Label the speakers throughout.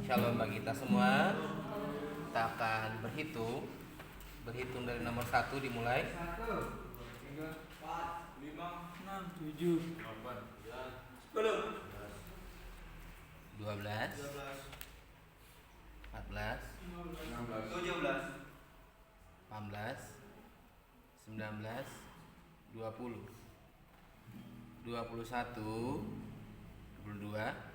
Speaker 1: Shalom bagi kita semua. Kita akan berhitung dari nomor 1 dimulai.
Speaker 2: 4, 5, 6, 7, 8, 9, 10,
Speaker 1: 12, 14,
Speaker 2: 16, 17,
Speaker 1: 18, 19, 20, 21, 22,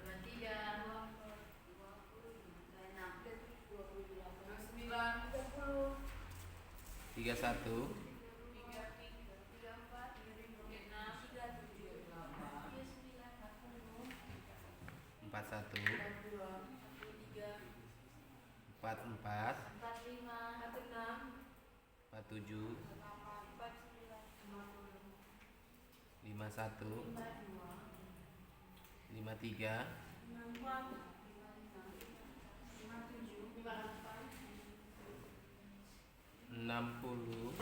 Speaker 1: 31, 41, 44, 47, 51, 53, 60, 62,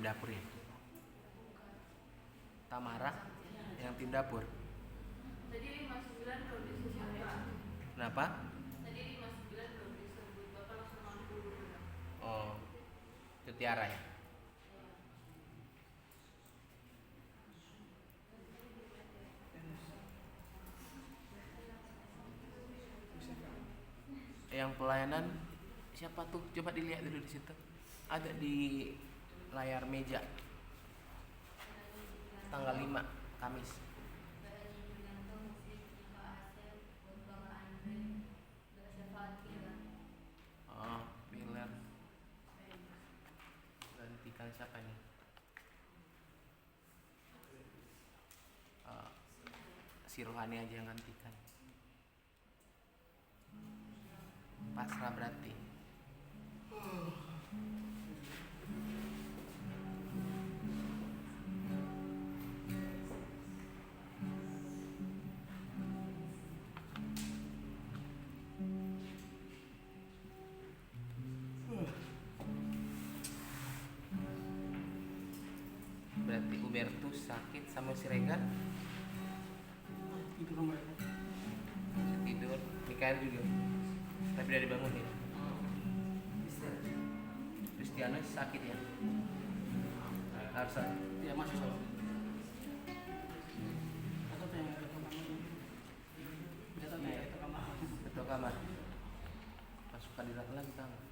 Speaker 1: dapur ya? Tamara yang tim dapur.
Speaker 3: Tadi 59 belum disebut ya.
Speaker 1: Kenapa?
Speaker 3: Tadi 59 belum disebut. Bapak langsung mampu dulu.
Speaker 1: Oh, itu Tiara ya? Yang pelayanan siapa tuh? Coba dilihat dulu di situ. Ada di layar meja. Tanggal 5 Kamis. Oh, Pilar. Gantikan siapa nih? Si Rohani aja yang gantikan. Pasrah berarti. Berarti Hubertus sakit sama si Regan
Speaker 2: Itu rumah.
Speaker 1: masih tidur. Mikael juga, tapi udah dibangunin. Kristianus sakit ya? Harus
Speaker 2: Ya masih salah. Atau yang ada kamar. Atau yang ada kamar.
Speaker 1: ketua kamar. Masukkan di lagi tangan.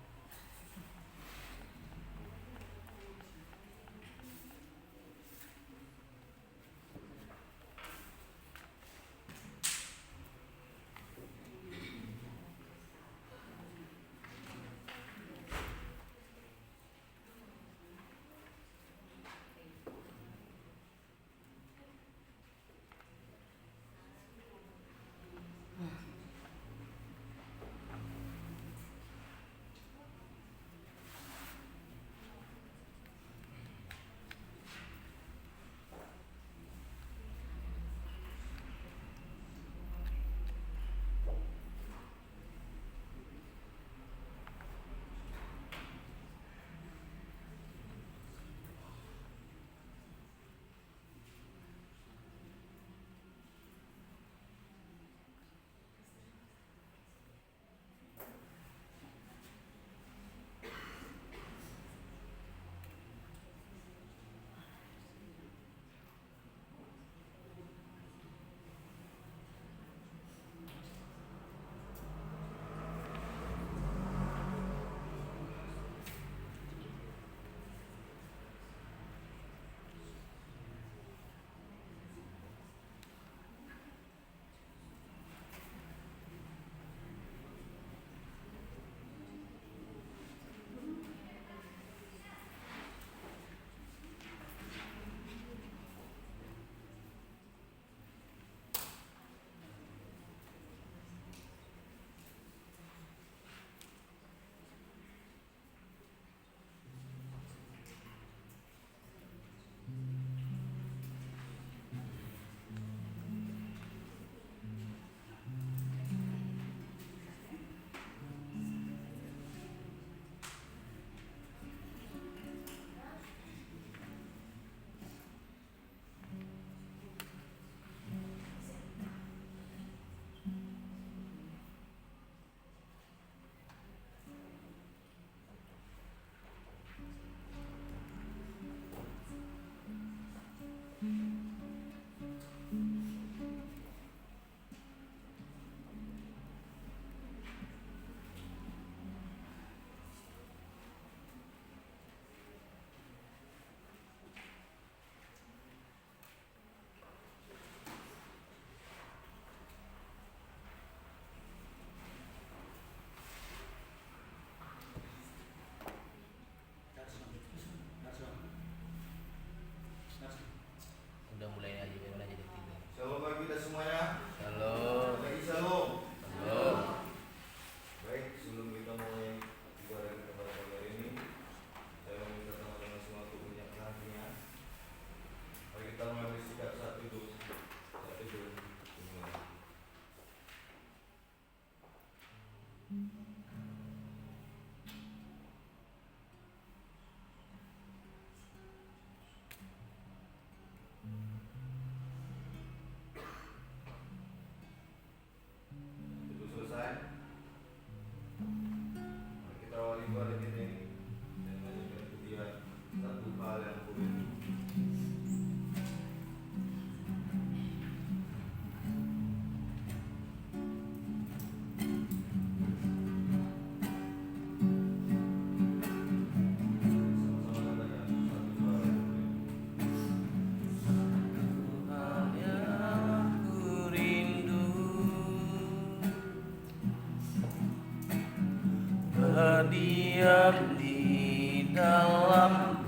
Speaker 1: berdiam di dalam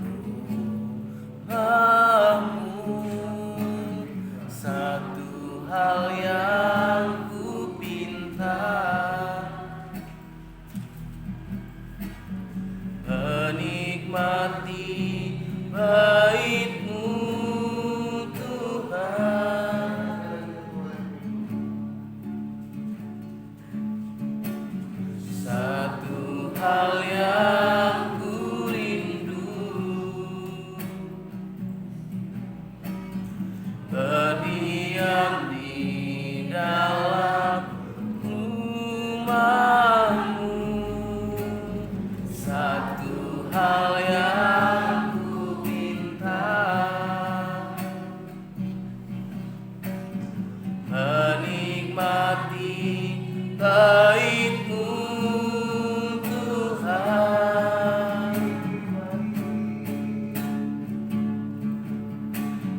Speaker 1: rumahmu. Satu hal yang ku pinta, menikmati bait-Mu Tuhan. Satu hal yang ku rindu, berdiam di dalam rumah-Mu. Satu hal yang ku pinta, menikmati bait-Mu Tuhan.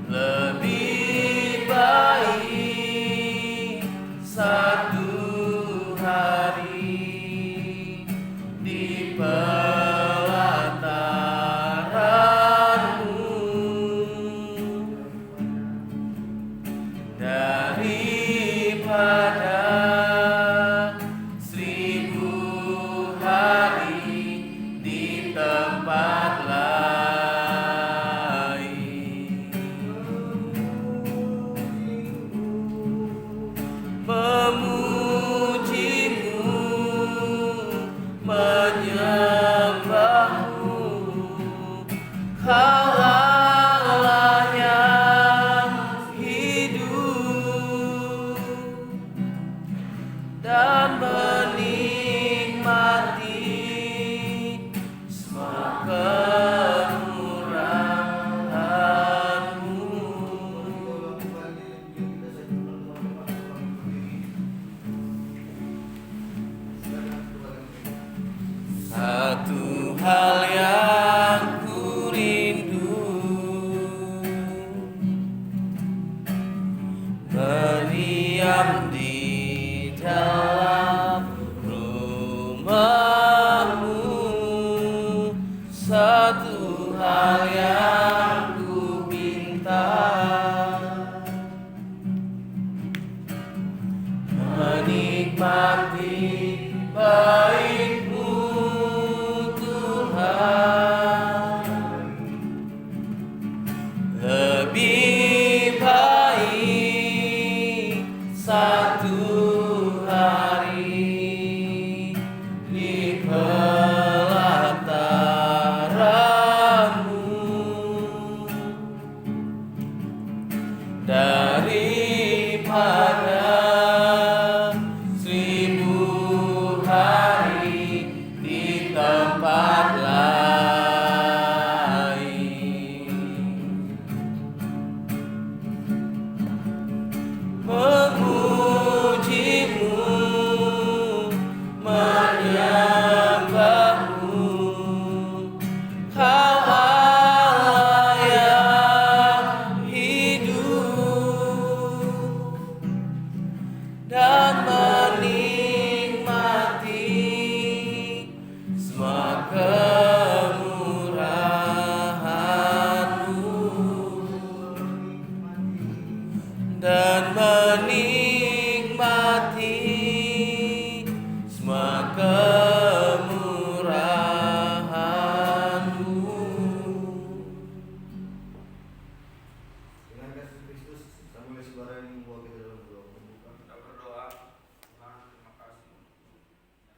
Speaker 1: Lebih baik satu hari di pelataran-Mu daripada 1000 hari di tempat lain. Memuji-Mu, menyembah-Mu, Kau Allah yang hidup, dan menikmati semua kemurahan-Mu. Satu hal yang ku rindu, berdiam di dalam rumah-Mu. Satu hal yang ku pinta, menikmati bait-Mu Tuhan. Lebih baik satu hari di pelataran-Mu daripada 1000 hari di tempat lain. Memuji-Mu, menyembah-Mu, Kau Allah yang hidup, dan menikmati semua kemurahan-Mu, dan menikmati semua kemurahan-Mu.
Speaker 4: Dengan kasih Kristus, sambil suara yang membawa kita dalam doa pembuka.
Speaker 5: Kita berdoa, Tuhan terima kasih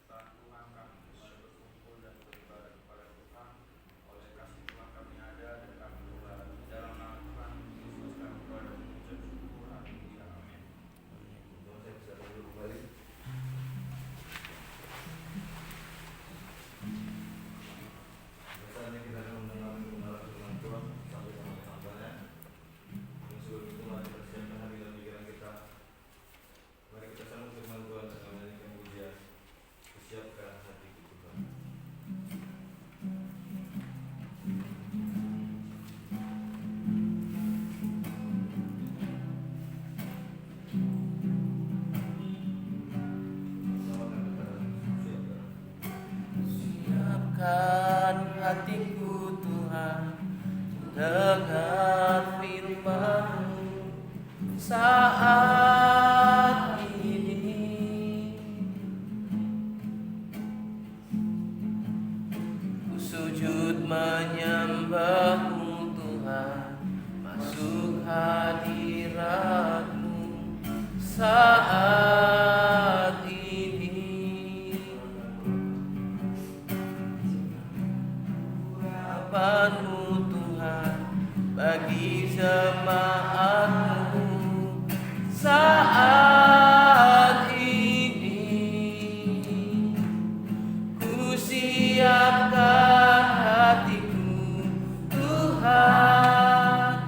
Speaker 5: atas Tuhan kami bisa berkumpul dan beribadah kepada Tuhan. Oleh kasih Tuhan kami ada dan kami berdoa di dalam nama Tuhan Yesus kami berdoa dan mengucap syukur. Haleluya, amin.
Speaker 4: Teman saya bisa duduk kembali. Biasanya kita akan mendengar kebenaran firman Tuhan sampai sama-samanya. Dan sebelum itu mari kita siapkan hati dan pikiran kita
Speaker 1: saat ini. Ku sujud menyembahmu Tuhan, masuk hadiratmu saat ini. Harapanmu Tuhan bagi jemaatmu saat ini. Ku siapkan hatiku Tuhan,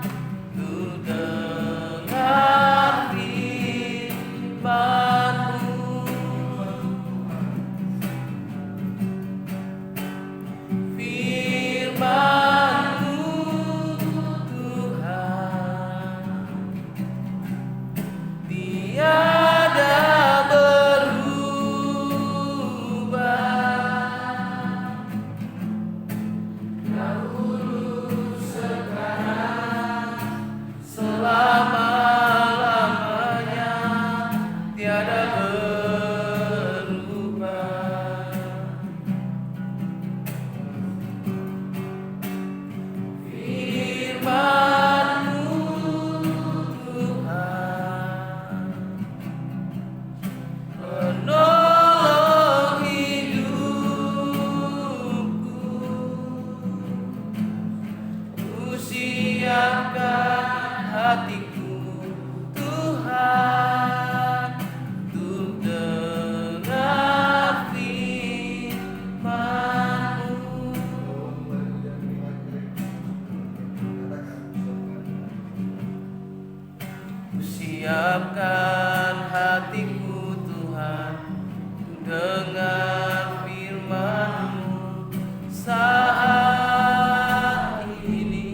Speaker 1: ku dengar firman-Mu. Firman-Mu Tuhan tiada berubah, dahulu sekarang selama-lamanya tiada berubah. Firman-Mu Tuhan penolong hidupku. Ku siapkan hatiku Tuhan, untuk dengar firman-Mu. Ku siapkan hatiku Tuhan, untuk dengar firman-Mu saat ini.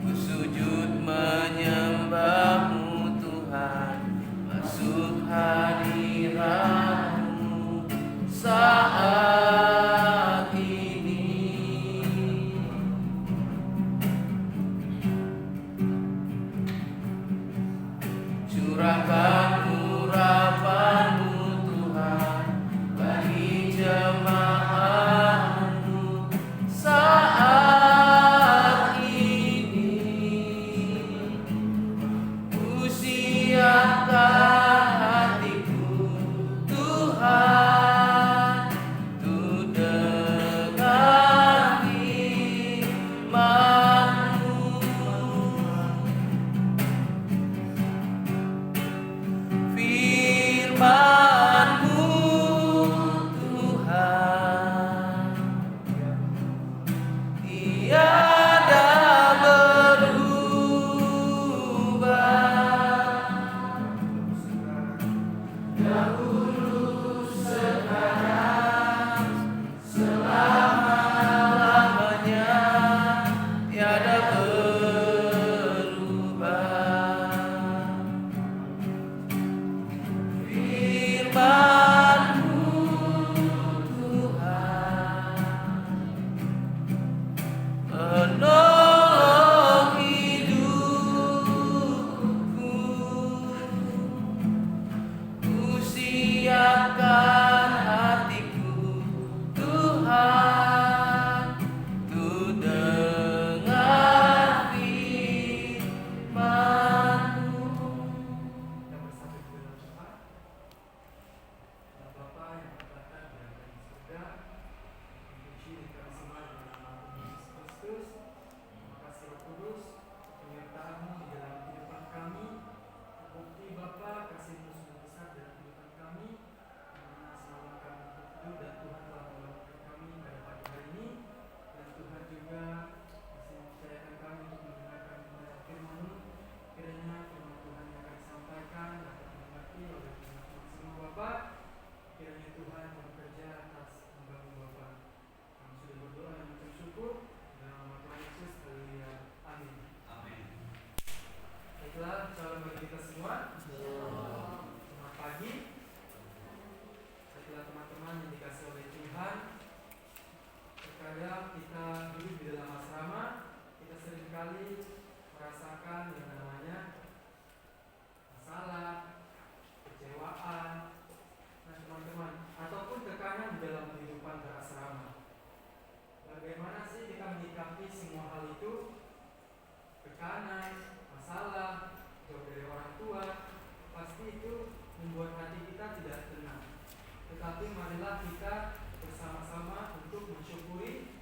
Speaker 1: Ku sujud menyembahmu Tuhan, masuk hadirat-Mu saat ini.
Speaker 2: tetapi semua hal itu, tekanan, masalah, jauh dari orang tua, pasti itu membuat hati kita tidak tenang. Tetapi marilah kita bersama-sama untuk mensyukuri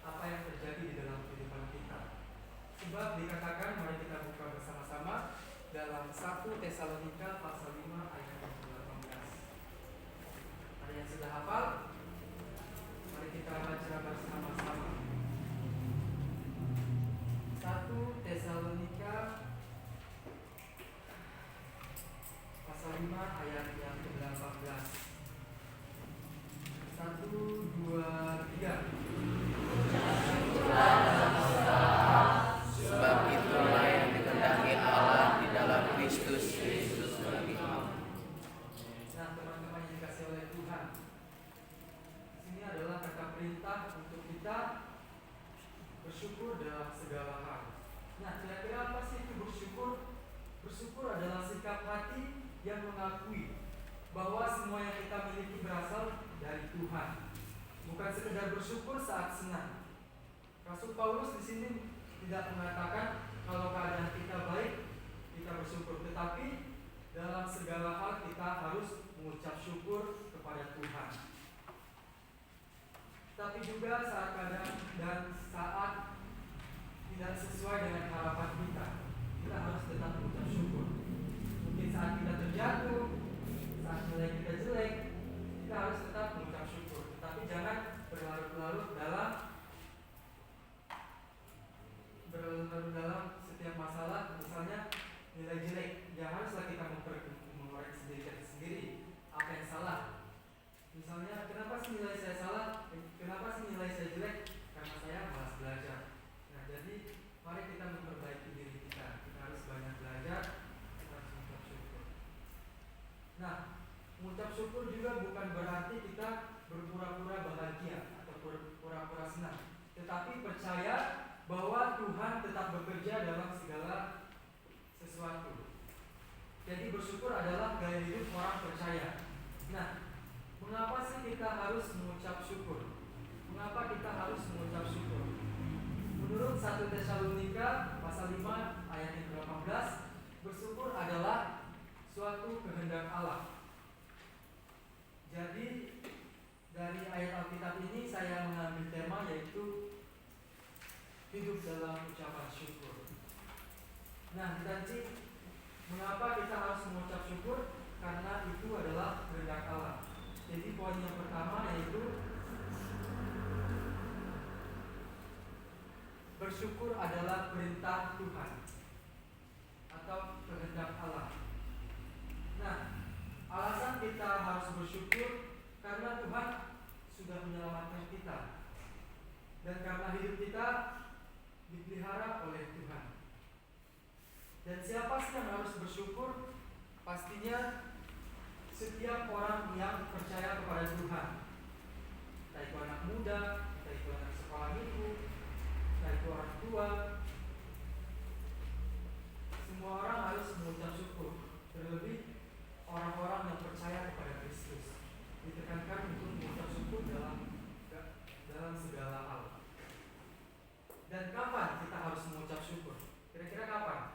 Speaker 2: apa yang terjadi di dalam kehidupan kita. Sebab dikatakan, mari kita buka bersama-sama dalam 1 Tesalonika pasal 5 ayat yang ke-18. Ada yang sudah hafal? Mari kita baca bersama-sama. 1 Tesalonika pasal 5 ayat yang ke-18. 1, 2, 3.
Speaker 1: Sebab itulah yang dikehendaki Allah di dalam Kristus bagi kamu.
Speaker 2: Nah, teman-teman yang dikasih oleh Tuhan, di sini adalah kata perintah untuk kita bersyukur dalam segala hal. Nah, kira-kira apa sih itu bersyukur? Bersyukur adalah sikap hati yang mengakui bahwa semua yang kita miliki berasal dari Tuhan. Bukan sekedar bersyukur saat senang. Rasul Paulus di sini tidak mengatakan kalau keadaan kita baik kita bersyukur, tetapi dalam segala hal kita harus mengucap syukur kepada Tuhan. Tapi juga saat keadaan dan saat tidak sesuai dengan harapan kita, kita harus tetap mengucap syukur. Mungkin saat kita terjatuh, saat nilai kita jelek, kita harus tetap mengucap syukur. Tetapi jangan berlarut-larut dalam setiap masalah. Misalnya nilai jelek, ya haruslah kita mengoreksi diri kita sendiri apa yang salah. Misalnya, kenapa sih nilai saya salah? Kenapa sih nilai saya jelek? Karena saya malas belajar. Nah, jadi mari kita memperbaiki diri kita. Kita harus banyak belajar, kita harus mengucap syukur. Nah, mengucap syukur juga bukan berarti kita berpura-pura bahagia atau pura-pura senang, tetapi percaya bahwa Tuhan tetap bekerja dalam segala sesuatu. Jadi bersyukur adalah gaya hidup orang percaya. Nah, mengapa sih kita harus mengucap syukur? Mengapa kita harus mengucap syukur? Menurut 1 Tesalonika pasal 5 ayat yang ke-18, bersyukur adalah suatu kehendak Allah. Jadi dari ayat Alkitab ini saya mengambil tema yaitu hidup dalam ucapan syukur. Nah, jadi mengapa kita harus mengucap syukur? Karena itu adalah kehendak Allah. Jadi poin yang pertama yaitu bersyukur adalah perintah Tuhan atau kehendak Allah. Nah, alasan kita harus bersyukur karena Tuhan sudah menyelamatkan kita dan karena hidup kita dipelihara oleh Tuhan. Dan siapa sih yang harus bersyukur? Pastinya setiap orang yang percaya kepada Tuhan. Entah itu anak muda, entah itu anak sekolah minggu, entah itu orang tua. Semua orang harus mengucap syukur. Terlebih orang-orang yang percaya kepada Kristus ditekankan untuk mengucap syukur dalam segala hal. Dan kapan kita harus mengucap syukur? Kira-kira kapan?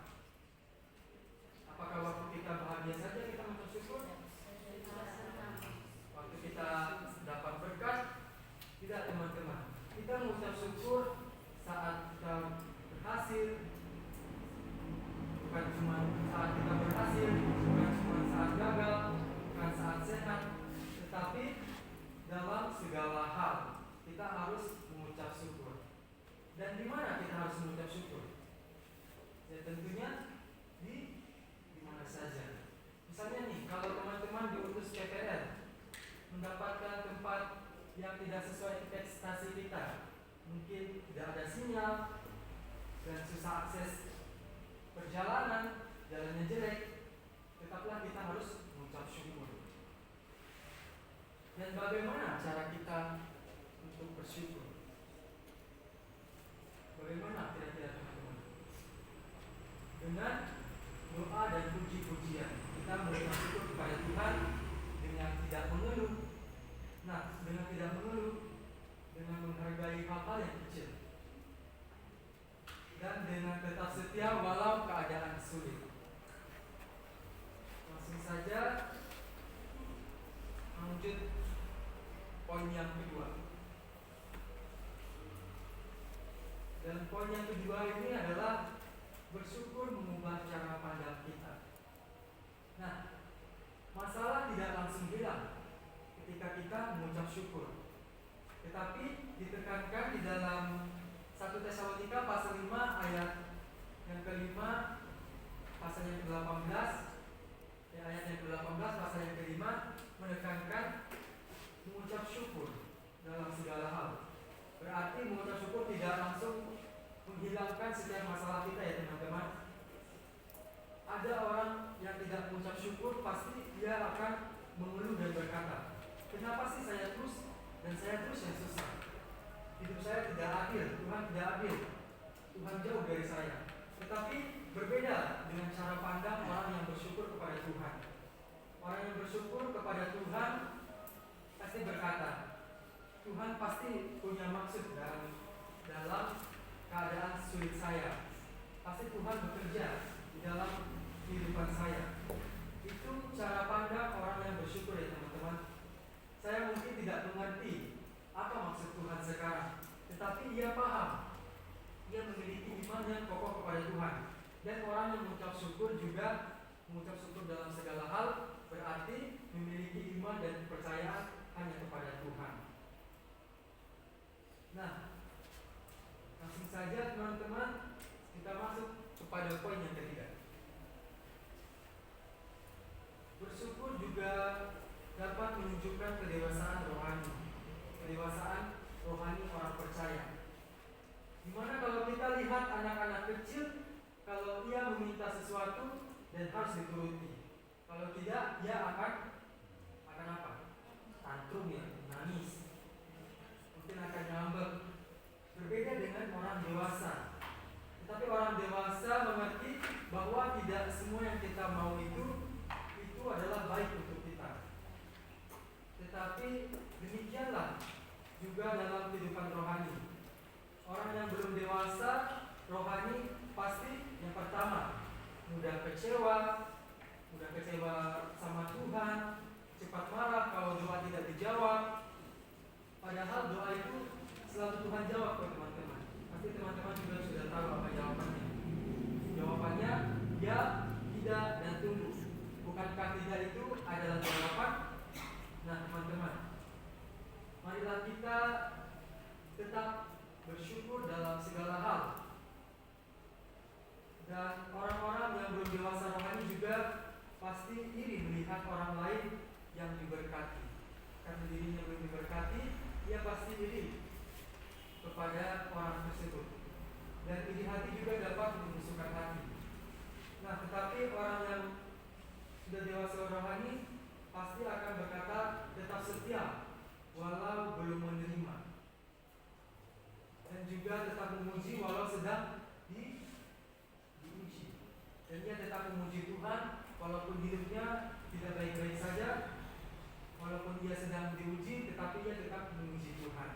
Speaker 2: Apakah waktu kita bahagia saja kita mengucap syukur? Waktu kita dapat berkat? Tidak, teman-teman. Kita mengucap syukur saat kita berhasil. Bukan cuma saat kita berhasil, bukan cuma saat gagal, bukan saat sehat, tetapi dalam segala hal kita harus mengucap syukur. Dan di mana kita harus mengucap syukur? Ya tentunya di mana saja. Misalnya nih, kalau teman-teman diutus PPL mendapatkan tempat yang tidak sesuai ekspektasi kita, mungkin tidak ada sinyal dan susah akses perjalanan, jalannya jelek, tetaplah kita harus mengucap syukur. Dan bagaimana cara kita untuk bersyukur? Bagaimana kira-kira teman-teman? Dengan doa dan puji-pujian kita mengucap syukur kepada Tuhan dengan tidak mengeluh. Nah, dengan tidak mengeluh, dengan menghargai hal-hal yang kecil. dengan tetap setia walau keadaan sulit. Langsung saja lanjut poin yang kedua. Dan poin yang kedua ini adalah bersyukur mengubah cara pandang kita. Nah, masalah tidak langsung hilang ketika kita mengucap syukur, tetapi ditekankan di dalam 1 Tesalonika pasal 5 ayat yang kelima, pasal yang ke-18, ayat yang ke-18 pasal yang kelima menekankan mengucap syukur dalam segala hal. Berarti mengucap syukur tidak langsung menghilangkan setiap masalah kita ya teman-teman. Ada orang yang tidak mengucap syukur, pasti dia akan mengeluh dan berkata, kenapa sih saya terus dan saya terus yang susah? Hidup saya tidak adil, Tuhan tidak adil, Tuhan jauh dari saya. Tetapi berbeda dengan cara pandang orang yang bersyukur kepada Tuhan. Orang yang bersyukur kepada Tuhan pasti berkata, Tuhan pasti punya maksud dalam keadaan sulit saya. Pasti Tuhan bekerja di dalam kehidupan saya. Itu cara pandang orang yang bersyukur ya teman-teman. Saya mungkin tidak mengerti apa maksud Tuhan sekarang, tetapi ia paham. Ia memiliki iman yang kokoh kepada Tuhan. Dan orang yang mengucap syukur juga mengucap syukur dalam segala hal, berarti memiliki iman dan kepercayaan hanya kepada Tuhan. Nah, langsung saja teman-teman, kita masuk kepada poin yang ketiga. Bersyukur juga dapat menunjukkan kedewasaan rohani. Kedewasaan rohani orang percaya. Dimana kalau kita lihat anak-anak kecil, kalau ia meminta sesuatu dan harus dituruti. Kalau tidak, ia akan apa? Tantrum ya, nangis. Mungkin akan ngambek. Berbeda dengan orang dewasa. Tetapi orang dewasa mengerti bahwa tidak semua yang kita mau itu adalah baik untuk kita. Tetapi demikianlah juga dalam kehidupan rohani. Orang yang belum dewasa rohani pasti yang pertama mudah kecewa sama Tuhan, cepat marah kalau doa tidak dijawab. Padahal doa itu selalu Tuhan jawab kok teman-teman. Pasti teman-teman juga sudah tahu apa jawabannya. Jawabannya ya, tidak, dan tunggu. Bukankah tidak itu adalah jawaban? Nah teman-teman, marilah kita tetap bersyukur dalam segala hal. Dan orang-orang yang belum dewasa rohani juga pasti iri melihat orang lain yang diberkati. Karena dirinya belum diberkati, ia pasti iri kepada orang tersebut. Dan iri hati juga dapat membusukkan hati. Nah, tetapi orang yang sudah dewasa rohani pasti akan berkata tetap setia walau belum menerima, dan juga tetap memuji walau sedang diuji. Dan ia tetap memuji Tuhan walaupun hidupnya tidak baik-baik saja, walaupun ia sedang diuji, tetapi ia tetap memuji Tuhan.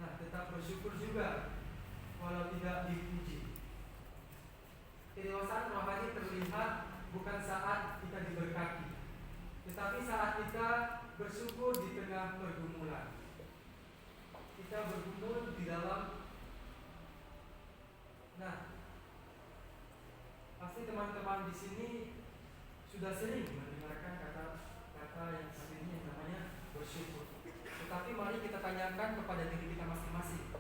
Speaker 2: Nah, tetap bersyukur juga walau tidak dipuji. Kedewasaan rohani terlihat bukan saat kita diberkati, tetapi saat kita bersyukur di tengah pergumulan. Kita bergumul di dalam. Nah, pasti teman-teman di sini sudah sering mendengarkan kata yang satu ini yang namanya bersyukur. Tetapi mari kita tanyakan kepada diri kita masing-masing.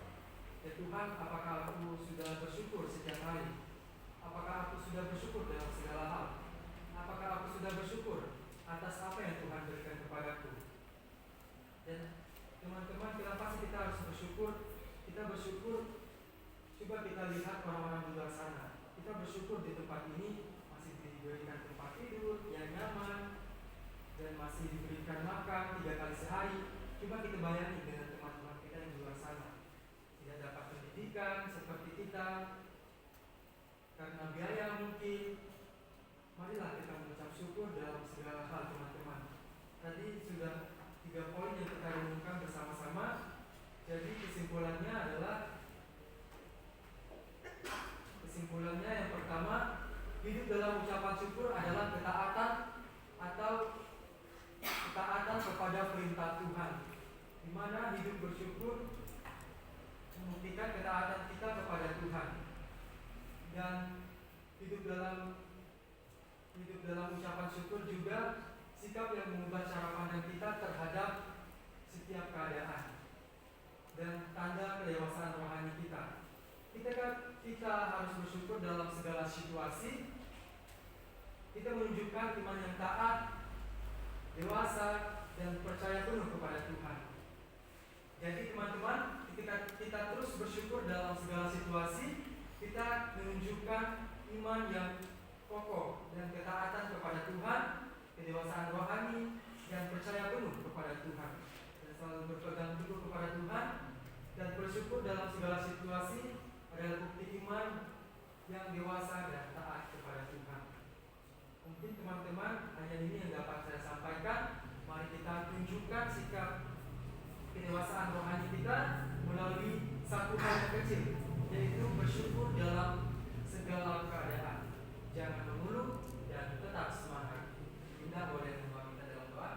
Speaker 2: Ya Tuhan, apakah aku sudah bersyukur setiap hari? Apakah aku sudah bersyukur dalam segala hal? Apakah aku sudah bersyukur atas apa yang Tuhan berikan kepadaku? Dan teman-teman, kenapa sih kita harus bersyukur? Kita bersyukur, coba kita lihat orang-orang di luar sana. Kita bersyukur di tempat ini masih diberikan tempat tidur yang nyaman dan masih diberikan makan 3 kali sehari. Coba kita bayangin dengan teman-teman kita yang di luar sana, tidak dapat pendidikan seperti kita karena biaya mungkin. Marilah kita mengucap syukur dalam segala hal teman-teman. Tadi sudah 3 poin yang kita renungkan bersama-sama. Jadi kesimpulannya adalah syukur adalah ketaatan atau ketaatan kepada perintah Tuhan, di mana hidup bersyukur membuktikan ketaatan kita kepada Tuhan, dan hidup dalam ucapan syukur juga sikap yang mengubah cara pandang kita terhadap setiap keadaan dan tanda kedewasaan rohani kita. Kita harus bersyukur dalam segala situasi. Kita menunjukkan iman yang taat, dewasa, dan percaya penuh kepada Tuhan. Jadi teman-teman, ketika kita terus bersyukur dalam segala situasi, kita menunjukkan iman yang kokoh dan ketaatan kepada Tuhan, kedewasaan rohani, dan percaya penuh kepada Tuhan, dan selalu berpegang teguh kepada Tuhan. Dan bersyukur dalam segala situasi adalah bukti iman yang dewasa dan taat kepada Tuhan. Mungkin teman-teman hanya ini yang dapat saya sampaikan. Mari kita tunjukkan sikap kedewasaan rohani kita melalui satu hal yang kecil, yaitu bersyukur dalam segala keadaan. Jangan mengeluh dan tetap semangat. Kita boleh membawa kita dalam doa.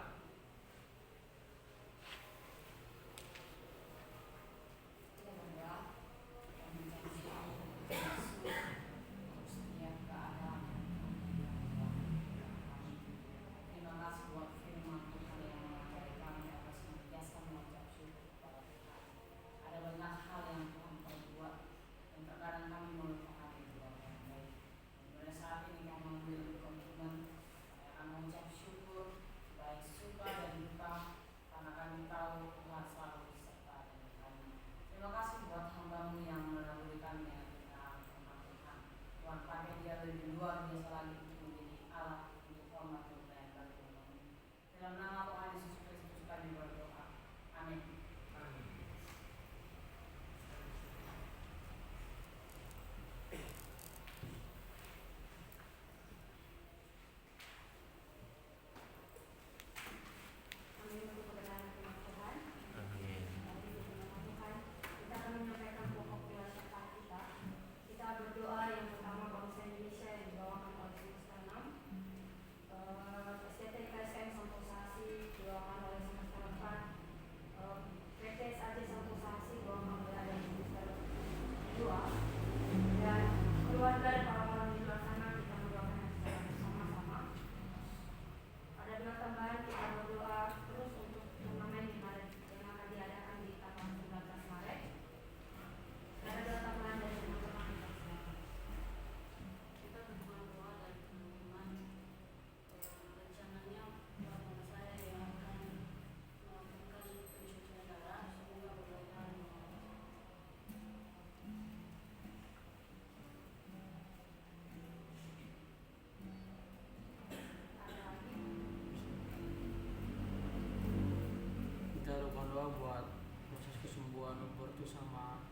Speaker 6: Buat proses kesembuhan Roberto sama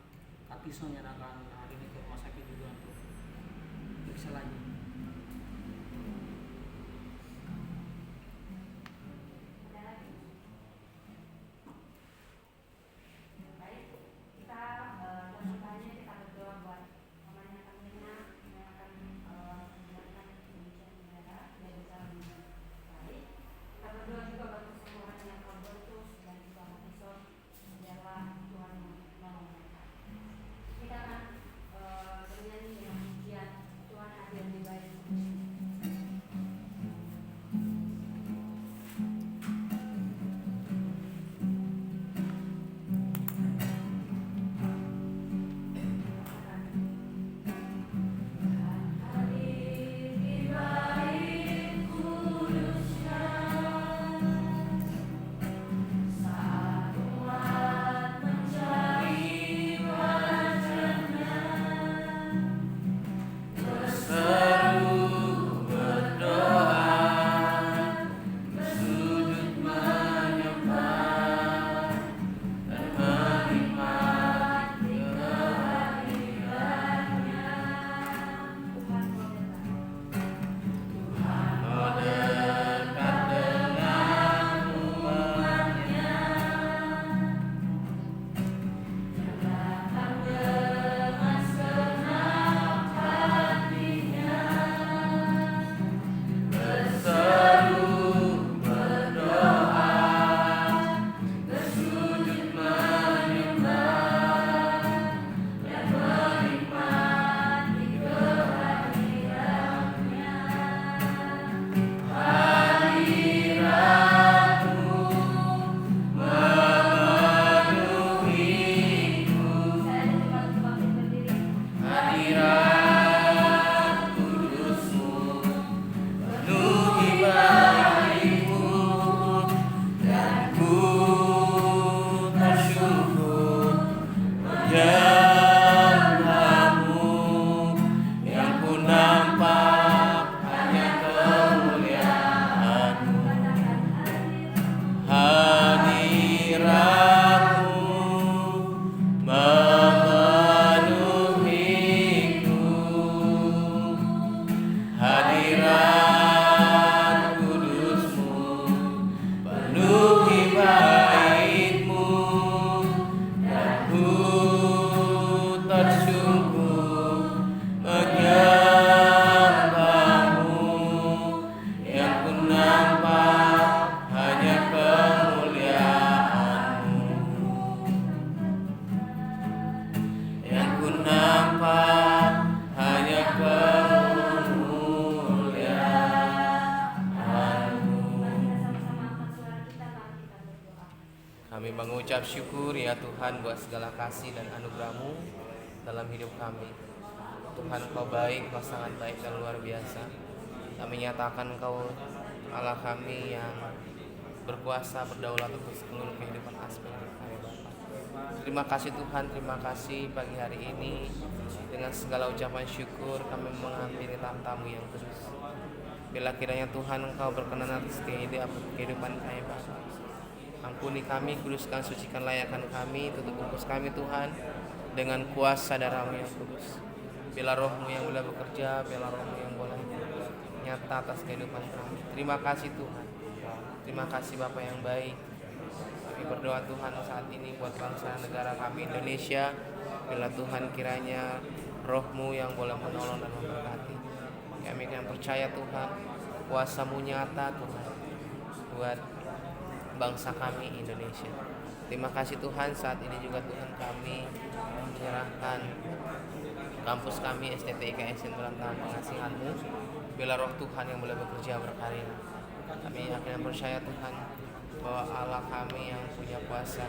Speaker 6: Katiso nyatakan hari ini ke rumah sakit juga untuk periksa lagi.
Speaker 7: Kita akan bernyanyi dengan pujian Tuhan hadir di
Speaker 1: hadirat kudus-Mu, penuhi baik-Mu, dan ku tersyukur menyembah-Mu, yang ku nampak hanya kemuliaan-Mu. Hadirat-Mu memenuhiku, hadirat kudus-Mu, penuhi bait-Mu, dan ku tersyukur menyembah-Mu, yang ku nampak hanya kemuliaan-Mu, yang ku nampak hanya kemuliaan-Mu. Kami mengucap syukur ya Tuhan buat segala kasih dan anugerah-Mu dalam hidup kami. Tuhan, Engkau baik, Engkau sangat baik dan luar biasa. Kami nyatakan Engkau Allah kami yang berkuasa berdaulat untuk seluruh kehidupan aspek hidup kami Bapa. Terima kasih Tuhan, terima kasih pagi hari ini. Dengan segala ucapan syukur kami menghampiri tahta-Mu yang kudus. Bila kiranya Tuhan Engkau berkenan atas kehidupan kami Bapa. Ampuni kami, kuduskan, sucikan, layakkan kami, tutup bungkus kami Tuhan dengan kuasa darah-Mu yang kudus. Bila Roh-Mu yang boleh bekerja, bila Roh-Mu yang boleh nyata atas kehidupan kami. Terima kasih Tuhan. Terima kasih Bapa yang baik. Kami berdoa Tuhan saat ini buat bangsa negara kami Indonesia. Bila Tuhan kiranya Roh-Mu yang boleh menolong dan memberkati. Kami akan percaya Tuhan, kuasa-Mu nyata Tuhan buat bangsa kami Indonesia. Terima kasih Tuhan, saat ini juga Tuhan kami menyerahkan kampus kami STTIKSN dalam tangan pengasihan-Mu. Bila Roh Tuhan yang boleh bekerja berkarya. Kami akan percaya Tuhan bahwa Allah kami yang punya kuasa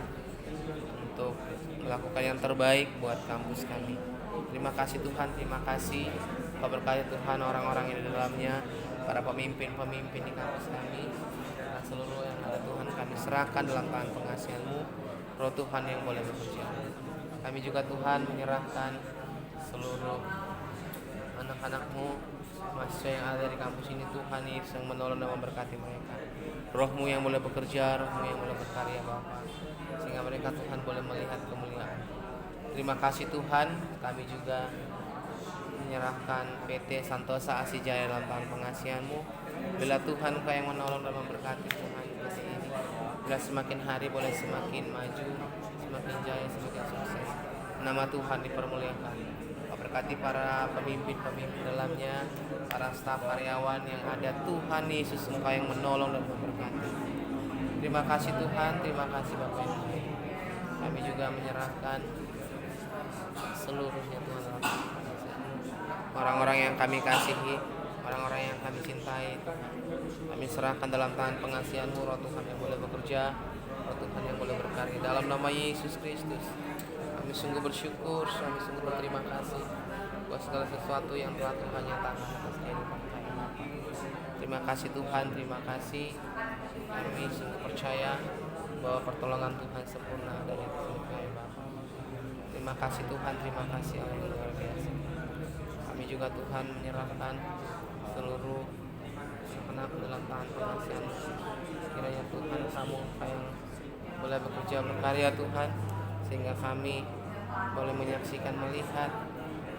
Speaker 1: untuk melakukan yang terbaik buat kampus kami. Terima kasih Tuhan, terima kasih. Kau berkati Tuhan orang-orang yang di dalamnya, para pemimpin-pemimpin di kampus kami, dan seluruh yang ada Tuhan kami serahkan dalam tangan pengasihan-Mu. Roh Tuhan yang boleh bekerja. Kami juga Tuhan menyerahkan seluruh anak-anak-Mu, mahasiswa yang ada di kampus ini Tuhan Yesus yang menolong dan memberkati mereka. Roh-Mu yang boleh bekerja, Roh-Mu yang boleh berkarya Bapa, sehingga mereka Tuhan boleh melihat kemuliaan. Terima kasih Tuhan, kami juga menyerahkan PT Santosa Asijaya dalam tangan pengasihan-Mu. Bila Tuhan Kau yang menolong dan memberkati Tuhan PT ini, bila semakin hari boleh semakin maju, semakin jaya, semakin sukses. Nama Tuhan dipermuliakan. Berkati para pemimpin-pemimpin dalamnya, para staf karyawan yang ada Tuhan Yesus Engkau yang menolong dan memberkati. Terima kasih Tuhan, terima kasih Bapak yang baik. Kami juga menyerahkan seluruhnya Tuhan orang-orang yang kami kasihi, orang-orang yang kami cintai Tuhan. Kami serahkan dalam tangan pengasihan-Mu, Roh Tuhan yang boleh bekerja, Roh Tuhan yang boleh berkarya. Dalam nama Yesus Kristus kami sungguh bersyukur, kami sungguh berterima kasih buat segala sesuatu yang telah Tuhan nyatakan atas kehidupan kami. Terima kasih Tuhan, terima kasih. Kami sungguh percaya bahwa pertolongan Tuhan sempurna dari hidup kami Bapa. Terima kasih Tuhan, terima kasih Allah yang luar biasa. Kami juga Tuhan menyerahkan seluruh anak dalam tangan pengasihan. Kiranya Tuhan Kamu yang boleh bekerja berkarya Tuhan, sehingga kami boleh menyaksikan, melihat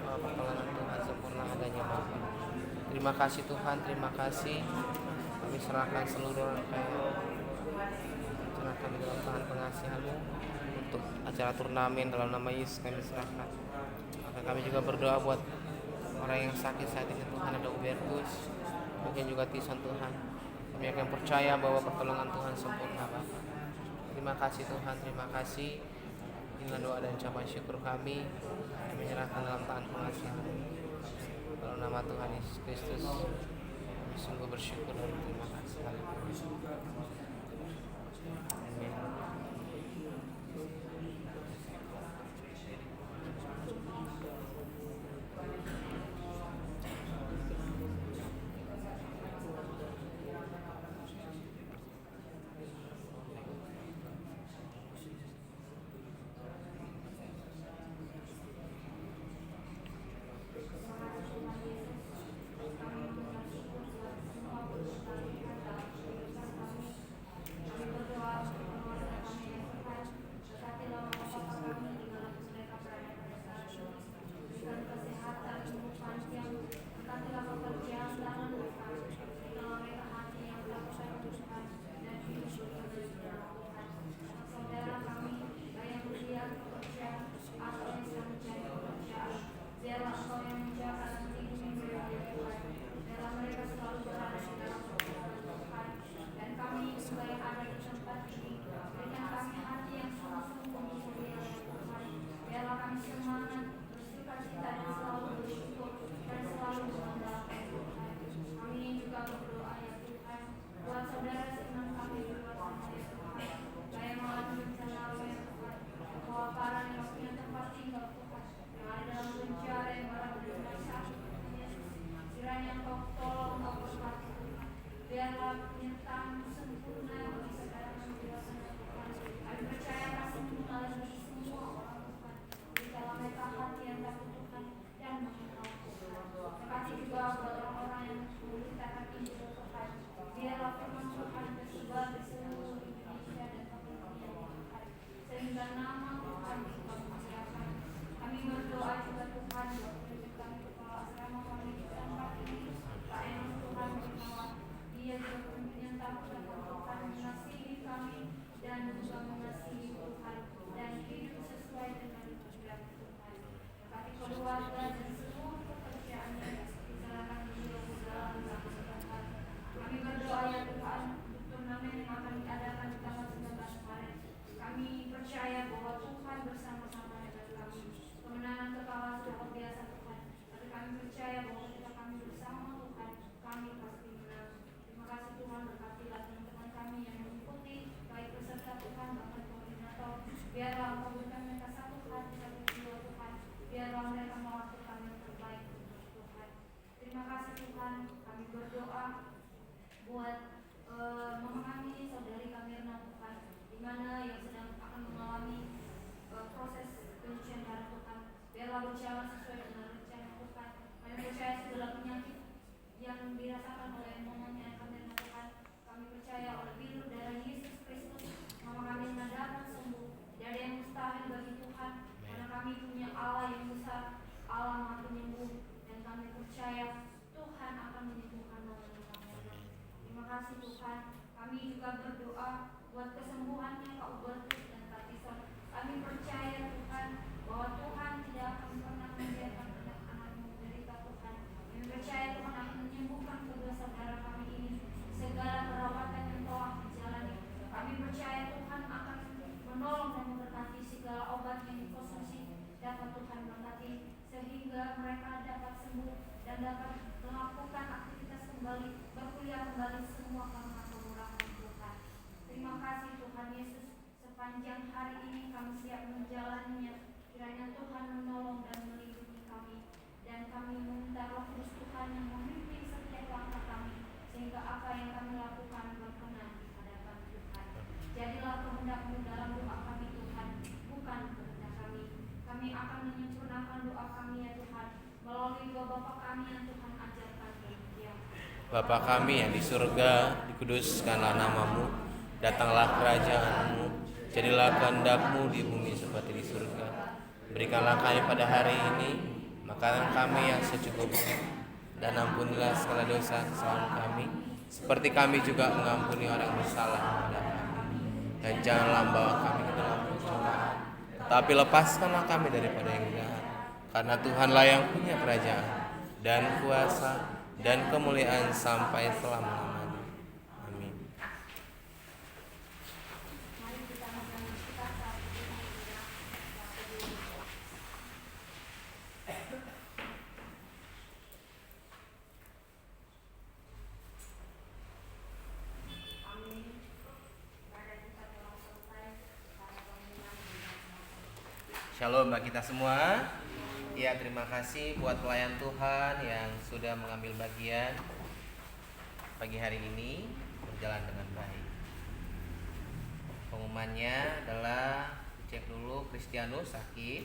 Speaker 1: bahwa pertolongan Tuhan sempurna adanya Bapa. Terima kasih Tuhan, terima kasih. Kami serahkan seluruh rangkaian acara kami dalam tangan pengasihan-Mu. Untuk acara turnamen dalam nama Yesus kami serahkan. Maka kami juga berdoa buat orang yang sakit saat ini Tuhan, ada Hubertus, mungkin juga Tison Tuhan. Kami akan percaya bahwa pertolongan Tuhan sempurna Bapa. Terima kasih Tuhan, terima kasih. Inilah doa dan ucapan syukur kami. Kami menyerahkan dalam tangan pengasihan-Mu. Dalam nama Tuhan Yesus Kristus, kami sungguh bersyukur dan terima kasih. Amin.
Speaker 7: yang menjaga dan melindungi mereka ya Tuhan. Biarlah mereka selalu berada di dalam pertolongan Tuhan. Dan kami juga yang ada di tempat ini, berikan kami hati yang sungguh-sungguh mulia ya Tuhan. Biarlah kami semangat, bersukacita dan selalu bersyukur dan selalu mengandalkan Tuhan. Kami juga berdoa ya Tuhan, buat saudara senang kami di luar sana ya Tuhan. Saya mengalami bencana ya Tuhan, kelaparan yang punya tempat tinggal Tuhan, yang ada dalam penjara yang berada di rumah sakit Tuhan Yesus. Kiranya Engkau tolong, Engkau berkati Tuhan. Biarlah penyertaan-Mu sempurna bagi saudara kami di luar sana Tuhan. Kami percaya kasih-Mu mengalir bagi semua orang Tuhan. Berikanlah mereka hati yang takut Tuhan dan mengenal Tuhan. Terkasih juga buat orang-orang yang memberitakan Injil Tuhan. Biarlah firman Tuhan tersebar di seluruh Indonesia dan dunia Tuhan, sehingga nama Tuhan dimuliakan. Kami berdoa juga Tuhan buat kami kepala asrama kami di tempat ini, Pak Enos Tuhan berkawal. Dia juga menyentang Tuhan mengasihi kami dan juga mengasihi Tuhan dan hidup sesuai dengan kehendak Tuhan. Kami keluarga dan seluruh pekerjaannya diserahkan beliau ke dalam tangan Tuhan. Kami berdoa ya Tuhan untuk turnamen yang akan diadakan di tanggal 19 Maret. Kami percaya bahwa Tuhan bersama-sama dengan kami. Kemenangan kekalahan luar biasa Tuhan. Tapi kami percaya bahwa ketika kami bersama Tuhan, kami pasti menang. Terima kasih Tuhan, berkatilah teman-teman kami yang mengikuti, baik peserta Tuhan bahkan koordinator. Biarlah Engkau berikan mereka satu hati, satu jiwa Tuhan. Biarlah mereka melakukan yang terbaik untuk Tuhan. Terima kasih Tuhan, kami berdoa buat mama kami, saudari Kamirna Tuhan, di mana yang sedang akan mengalami proses penyucian darah Tuhan. Biarlah berjalan sesuai dengan rencana Tuhan. Kami percaya segala penyakit yang dirasakan oleh mamanya Kamirna Tuhan, kami percaya oleh biru darah Yesus Kristus, mama Kamirna dapat sembuh. Tidak ada yang mustahil bagi Tuhan, karena kami punya Allah yang besar, Allah Maha Penyembuh, dan kami percaya Tuhan akan menyembuhkan mamanya Kamirna. Terima kasih Tuhan. Kami juga berdoa buat kesembuhannya Kak Ubertus dan Kak Tison. Kami percaya Tuhan bahwa Tuhan tidak akan pernah membiarkan anak-anakmu menderita Tuhan. Kami percaya Tuhan akan menyembuhkan kedua saudara kami ini, segala perawatan yang telah dijalani. Kami percaya Tuhan akan menolong dan memberkati segala obat yang dikonsumsi, dapat Tuhan berkati sehingga mereka dapat sembuh dan dapat melakukan aktivitas kembali, berkuliah kembali semua karena kemurahan Tuhan. Terima kasih Tuhan Yesus, sepanjang hari ini kami siap menjalaninya. Kiranya Tuhan menolong dan melindungi kami, dan kami meminta Roh Kudus Tuhan yang memimpin setiap langkah kami, sehingga apa yang kami lakukan berkenan di hadapan Tuhan. Jadilah kehendak-Mu dalam doa kami Tuhan, bukan kehendak kami. Kami akan menyempurnakan doa kami ya Tuhan, melalui doa Bapa kami yang Tuhan ajarkan demikian.
Speaker 1: Bapa kami yang di surga, dikuduskanlah nama-Mu, datanglah kerajaan-Mu, jadilah kehendak-Mu di bumi seperti di surga. Berikanlah kami pada hari ini makanan kami yang secukupnya, dan ampunilah segala dosa kesalahan kami, seperti kami juga mengampuni orang yang bersalah kepada kami. Dan janganlah membawa kami ke dalam pencobaan, tapi lepaskanlah kami daripada yang jahat. Karena Tuhanlah yang punya kerajaan dan kuasa dan kemuliaan sampai selama-lamanya. Amin.
Speaker 7: Mari kita menyanyi kita saat ini. Amin. Ibadah kita telah selesai. Para pembinaan
Speaker 1: Shalom bagi kita semua. Ya, terima kasih buat pelayan Tuhan yang sudah mengambil bagian pagi hari ini, berjalan dengan baik. Pengumumannya adalah cek dulu Kristianus sakit,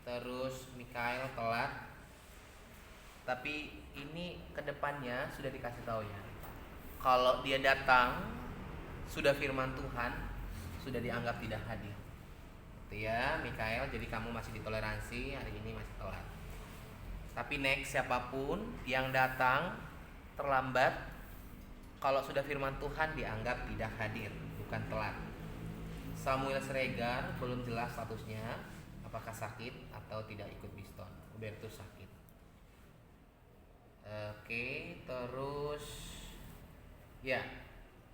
Speaker 1: terus Mikael telat. Tapi ini kedepannya sudah dikasih tahu ya. Kalau dia datang sudah firman Tuhan, sudah dianggap tidak hadir. Itu ya, Mikael, jadi kamu masih ditoleransi, hari ini masih telat. Tapi next siapapun yang datang terlambat, kalau sudah firman Tuhan dianggap tidak hadir, bukan telat. Samuel Sregar belum jelas statusnya, apakah sakit atau tidak ikut Biston. Hubertus sakit. Oke, terus ya,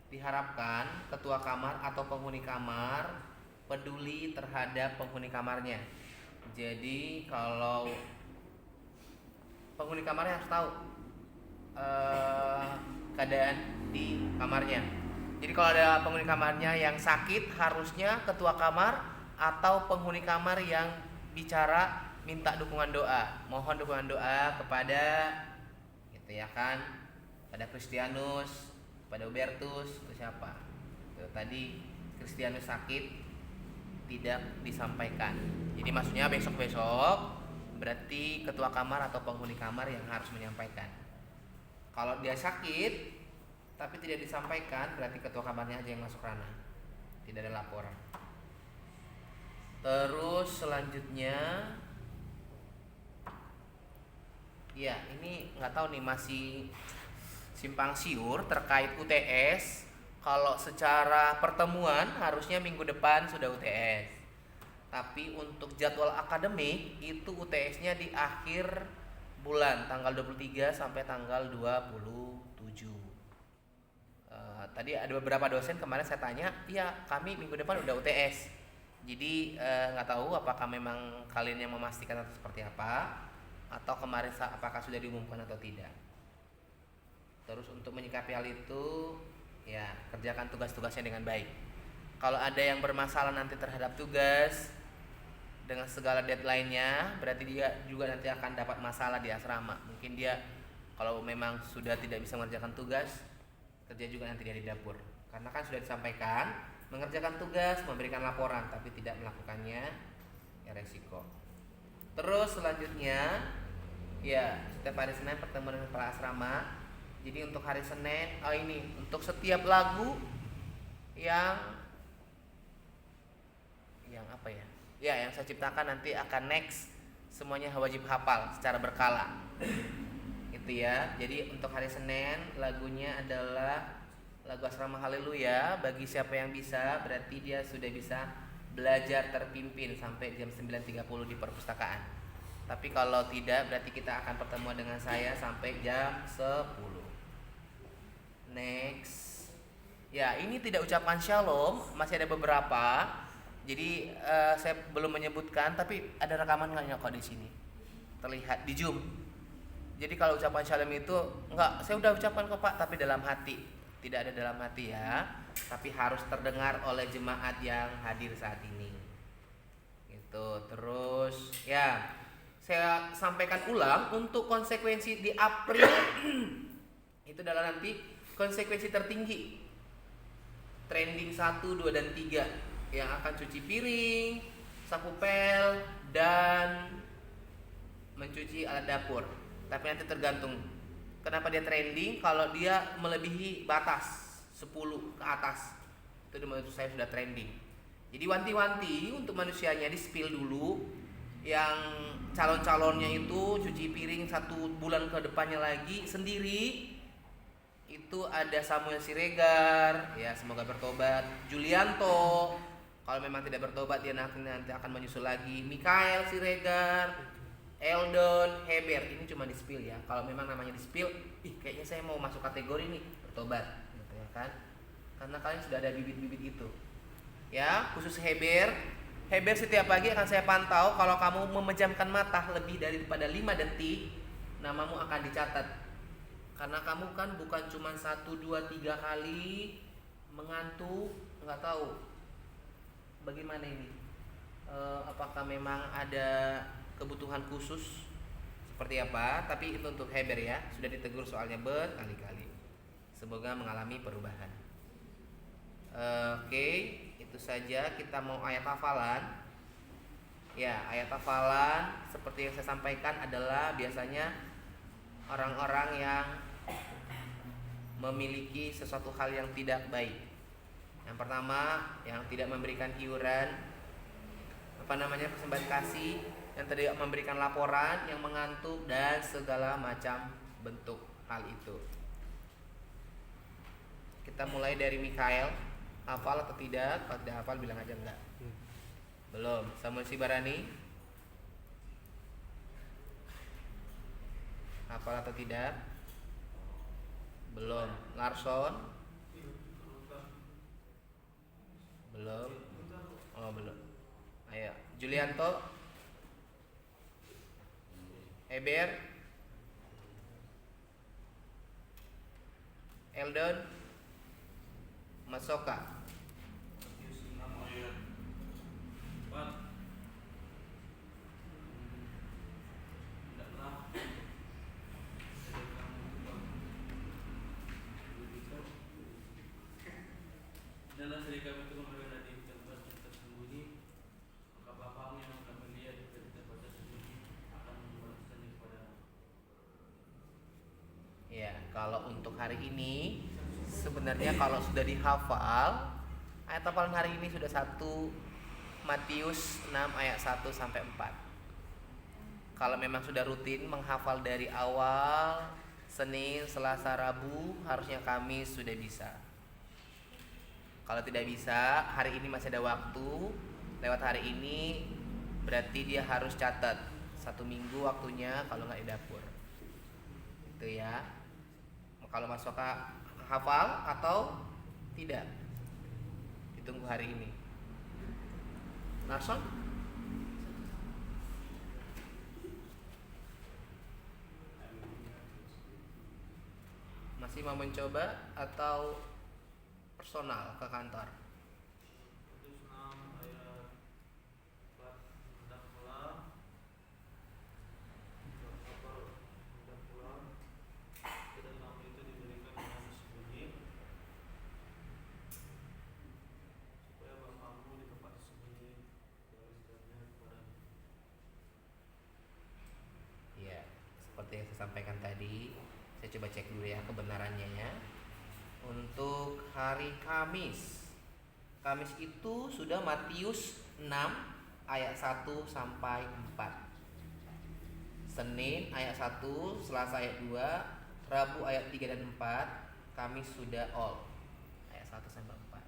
Speaker 1: diharapkan ketua kamar atau penghuni kamar peduli terhadap penghuni kamarnya. Jadi kalau penghuni kamarnya harus tahu keadaan di kamarnya. Jadi kalau ada penghuni kamarnya yang sakit, harusnya ketua kamar atau penghuni kamar yang bicara minta dukungan doa. Mohon dukungan doa kepada gitu ya kan, pada Kristianus, pada Hubertus, itu siapa? Itu tadi Kristianus sakit tidak disampaikan. Jadi maksudnya besok-besok berarti ketua kamar atau penghuni kamar yang harus menyampaikan. Kalau dia sakit tapi tidak disampaikan, berarti ketua kamarnya aja yang masuk ranah. Tidak ada laporan. Terus selanjutnya, ya ini nggak tahu nih, masih simpang siur terkait UTS. Kalau secara pertemuan harusnya minggu depan sudah UTS. Tapi untuk jadwal akademik itu UTS-nya di akhir bulan, tanggal 23 sampai tanggal 27. Tadi ada beberapa dosen kemarin saya tanya, iya kami minggu depan udah UTS. Jadi nggak tahu apakah memang kalian yang memastikan atau seperti apa, atau kemarin apakah sudah diumumkan atau tidak. Terus untuk menyikapi hal itu, ya kerjakan tugas-tugasnya dengan baik. Kalau ada yang bermasalah nanti terhadap tugas dengan segala deadline-nya, berarti dia juga nanti akan dapat masalah di asrama. Mungkin dia kalau memang sudah tidak bisa mengerjakan tugas, kerja juga nanti dia di dapur. Karena kan sudah disampaikan, mengerjakan tugas, memberikan laporan, tapi tidak melakukannya, ya resiko. Terus selanjutnya, ya setiap hari Senin pertemuan dengan kepala asrama. Jadi untuk hari Senin, ini untuk setiap lagu yang apa ya? Ya, yang saya ciptakan nanti akan next semuanya wajib hafal secara berkala. Itu ya. Jadi untuk hari Senin lagunya adalah lagu Asrama Haleluya. Bagi siapa yang bisa, berarti dia sudah bisa belajar terpimpin sampai jam 9.30 di perpustakaan. Tapi kalau tidak, berarti kita akan pertemuan dengan saya sampai jam 10. Next. Ya, ini tidak ucapan shalom, masih ada beberapa. Jadi saya belum menyebutkan, tapi ada rekaman nggak kok di sini? Terlihat di Zoom. Jadi kalau ucapan shalom itu enggak, saya udah ucapkan kok Pak, tapi dalam hati. Tidak ada dalam hati ya, tapi harus terdengar oleh jemaat yang hadir saat ini. Gitu. Terus ya, saya sampaikan ulang untuk konsekuensi di April itu adalah nanti konsekuensi tertinggi. Trending 1, 2 dan 3 yang akan cuci piring, sapu pel dan mencuci alat dapur. Tapi nanti tergantung kenapa dia trending. Kalau dia melebihi batas 10 ke atas, itu menurut saya sudah trending. Jadi wanti-wanti untuk manusianya di spill dulu. Yang calon-calonnya itu cuci piring 1 bulan ke depannya lagi sendiri. Itu ada Samuel Siregar, ya semoga bertobat. Julianto, kalau memang tidak bertobat dia nanti akan menyusul lagi. Mikael Siregar, Eldon, Heber, ini cuma di spill ya. Kalau memang namanya di spill, kayaknya saya mau masuk kategori nih, bertobat, gitu ya kan? Karena kalian sudah ada bibit-bibit itu. Ya, khusus Heber setiap pagi akan saya pantau. Kalau kamu memejamkan mata lebih daripada 5 detik, namamu akan dicatat. Karena kamu kan bukan cuma 1, 2, 3 kali mengantuk, nggak tahu bagaimana ini. Apakah memang ada kebutuhan khusus seperti apa? Tapi itu untuk Heber ya, sudah ditegur soalnya berkali-kali. Semoga mengalami perubahan. Oke, itu saja. Kita mau ayat hafalan. Ya, ayat hafalan seperti yang saya sampaikan adalah biasanya orang-orang yang memiliki sesuatu hal yang tidak baik. Yang pertama, yang tidak memberikan iuran, persembahan kasih, yang tidak memberikan laporan, yang mengantuk, dan segala macam bentuk hal itu. Kita mulai dari Mikael. Hafal atau tidak? Kalau tidak hafal bilang aja enggak. Belum. Samuel Sibarani. Hafal atau tidak? Belum. Larson? Belum. Oh, belum. Ayo, Julianto? Eber? Eldon? Masoka?
Speaker 5: Matius 6 ayat 4. Hendaklah sedekahmu adalah sedekahmu itu memberikan di tempat yang tersembunyi, maka Bapamu yang akan melihat dari tempat tersembunyi akan membalaskannya kepadamu.
Speaker 1: Ya, kalau untuk hari ini sebenarnya kalau sudah dihafal, ayat hafalan hari ini sudah 1 Matius 6 ayat 1 sampai 4. Kalau memang sudah rutin menghafal dari awal Senin, Selasa, Rabu, harusnya Kamis sudah bisa. Kalau tidak bisa, hari ini masih ada waktu. Lewat hari ini berarti dia harus catat 1 minggu waktunya kalau nggak di dapur. Itu ya. Kalau masuk ke hafal atau tidak, ditunggu hari ini. Narson? Masih mau mencoba atau personal ke kantor?
Speaker 5: Matius 6 ayat 4. Hendaklah sedekahmu itu diberikan dengan sembunyi, supaya Bapamu di tempat sembunyi membalaskannya kepadamu.
Speaker 1: Ya, seperti yang saya sampaikan tadi, saya coba cek dulu ya kebenarannya ya. Untuk hari Kamis, Kamis itu sudah Matius 6 ayat 1 sampai 4. Senin ayat 1, Selasa ayat 2, Rabu ayat 3 dan 4, Kamis sudah all ayat 1 sampai 4.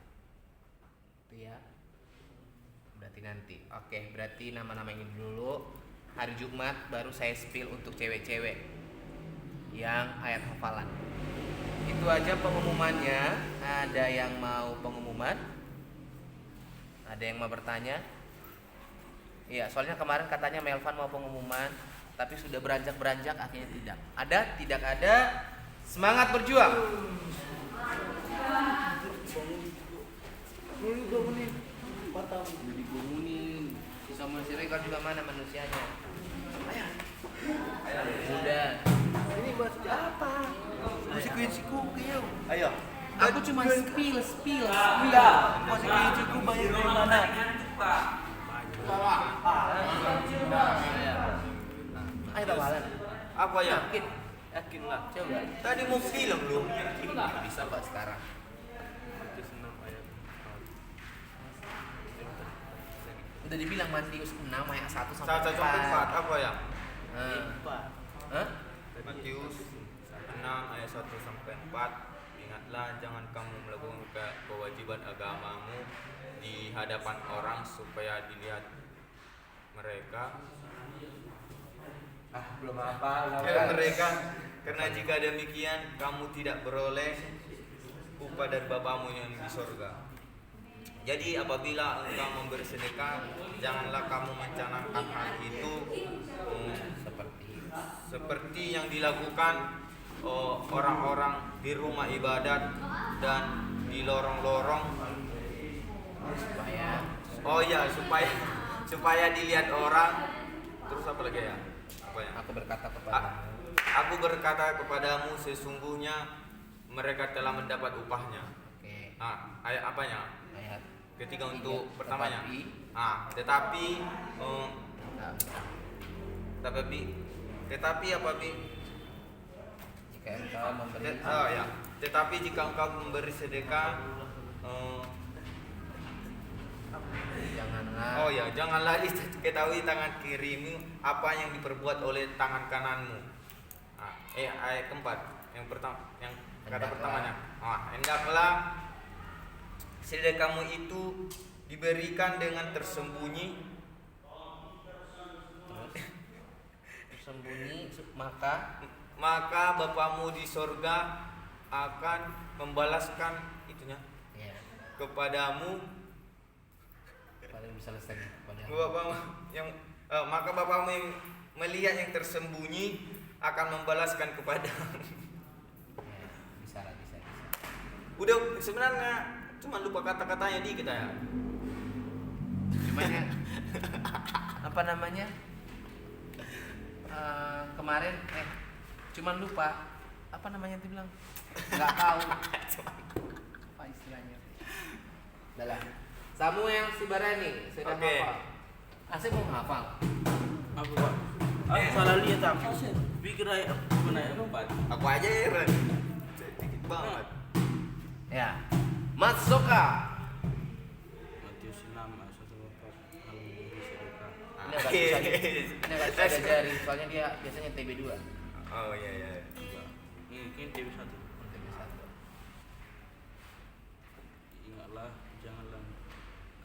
Speaker 1: Itu ya. Berarti nanti. Oke, berarti nama-nama ini dulu. Hari Jumat baru saya spill untuk cewek-cewek yang ayat hafalan. Itu aja pengumumannya. Ada yang mau pengumuman? Ada yang mau bertanya? Iya, soalnya kemarin katanya Melvan mau pengumuman, tapi sudah beranjak akhirnya tidak. Ada? Tidak ada. Semangat berjuang. Jadi bangunin. Sama si Regar juga mana manusianya? Udah.
Speaker 4: Ini buat apa? Konsekuensiku kau. Ayo.
Speaker 1: Aku cuma spill.
Speaker 4: Konsekuensiku banyak dari mana?
Speaker 1: Ayo tawaran.
Speaker 4: Apa ya?
Speaker 1: Yakin lah. Coba.
Speaker 4: Tadi mau film lu.
Speaker 1: Bisa Pak sekarang.
Speaker 5: Matius 6 ayat 4.
Speaker 1: Udah dibilang Matius 6 ayat 1 sampai
Speaker 4: 1 sampai 4 apa ya?
Speaker 1: Hah?
Speaker 5: Matius 6 ayat 1 sampai 4. Ingatlah, jangan kamu melakukan kewajiban agamamu di hadapan orang supaya dilihat mereka.
Speaker 1: Belum apa.
Speaker 5: Karena jika demikian kamu tidak beroleh upah dari Bapamu yang di sorga. Jadi apabila engkau memberi sedekah, janganlah kamu mencanangkan hal itu seperti yang dilakukan orang-orang di rumah ibadat dan di lorong-lorong, supaya dilihat orang. Terus apa lagi ya? Apa ya? Aku berkata kepadamu, sesungguhnya mereka telah mendapat upahnya.
Speaker 1: Oke.
Speaker 5: Ayat apanya?
Speaker 1: Ayat
Speaker 5: Ketiga
Speaker 1: 3,
Speaker 5: untuk pertamanya.
Speaker 1: tetapi-
Speaker 5: Tetapi apa bi?
Speaker 1: jika engkau memberi
Speaker 5: Tetapi jika engkau memberi sedekah, janganlah diketahui tangan kirimu apa yang diperbuat oleh tangan kananmu. Ayat keempat, yang kata pertamanya. Hendaklah sedekahmu itu diberikan dengan tersembunyi.
Speaker 1: tersembunyi, maka
Speaker 5: Bapamu di sorga akan membalaskan itunya
Speaker 1: ya,
Speaker 5: kepadamu.
Speaker 1: paling bisa selesai kepada
Speaker 5: Bapamu maka Bapamu yang melihat yang tersembunyi akan membalaskan kepadamu.
Speaker 1: ya, bisa.
Speaker 5: Udah sebenarnya cuma lupa kata-katanya dikit ya.
Speaker 1: Cuman ya apa namanya? Kemarin cuman lupa apa namanya tuh bilang nggak tahu apa istilahnya. Adalah Samuel Sibarani sudah
Speaker 5: Oke.
Speaker 1: hafal. Asik mau hafal.
Speaker 8: Aku Pak. Aku salah lihat aku. Pikir aja gimana ya Pak?
Speaker 5: Aku aja heran. Dikit banget.
Speaker 1: Ya, Matsuka.
Speaker 8: Matius 6 ayat 1 4. Kalau memberi sedekah.
Speaker 1: Ini agak susah. Ini agak susah diajari, soalnya dia biasanya TB2.
Speaker 5: Oh iya.
Speaker 8: Ini TV 1.
Speaker 1: TB1.
Speaker 8: Ingatlah, janganlah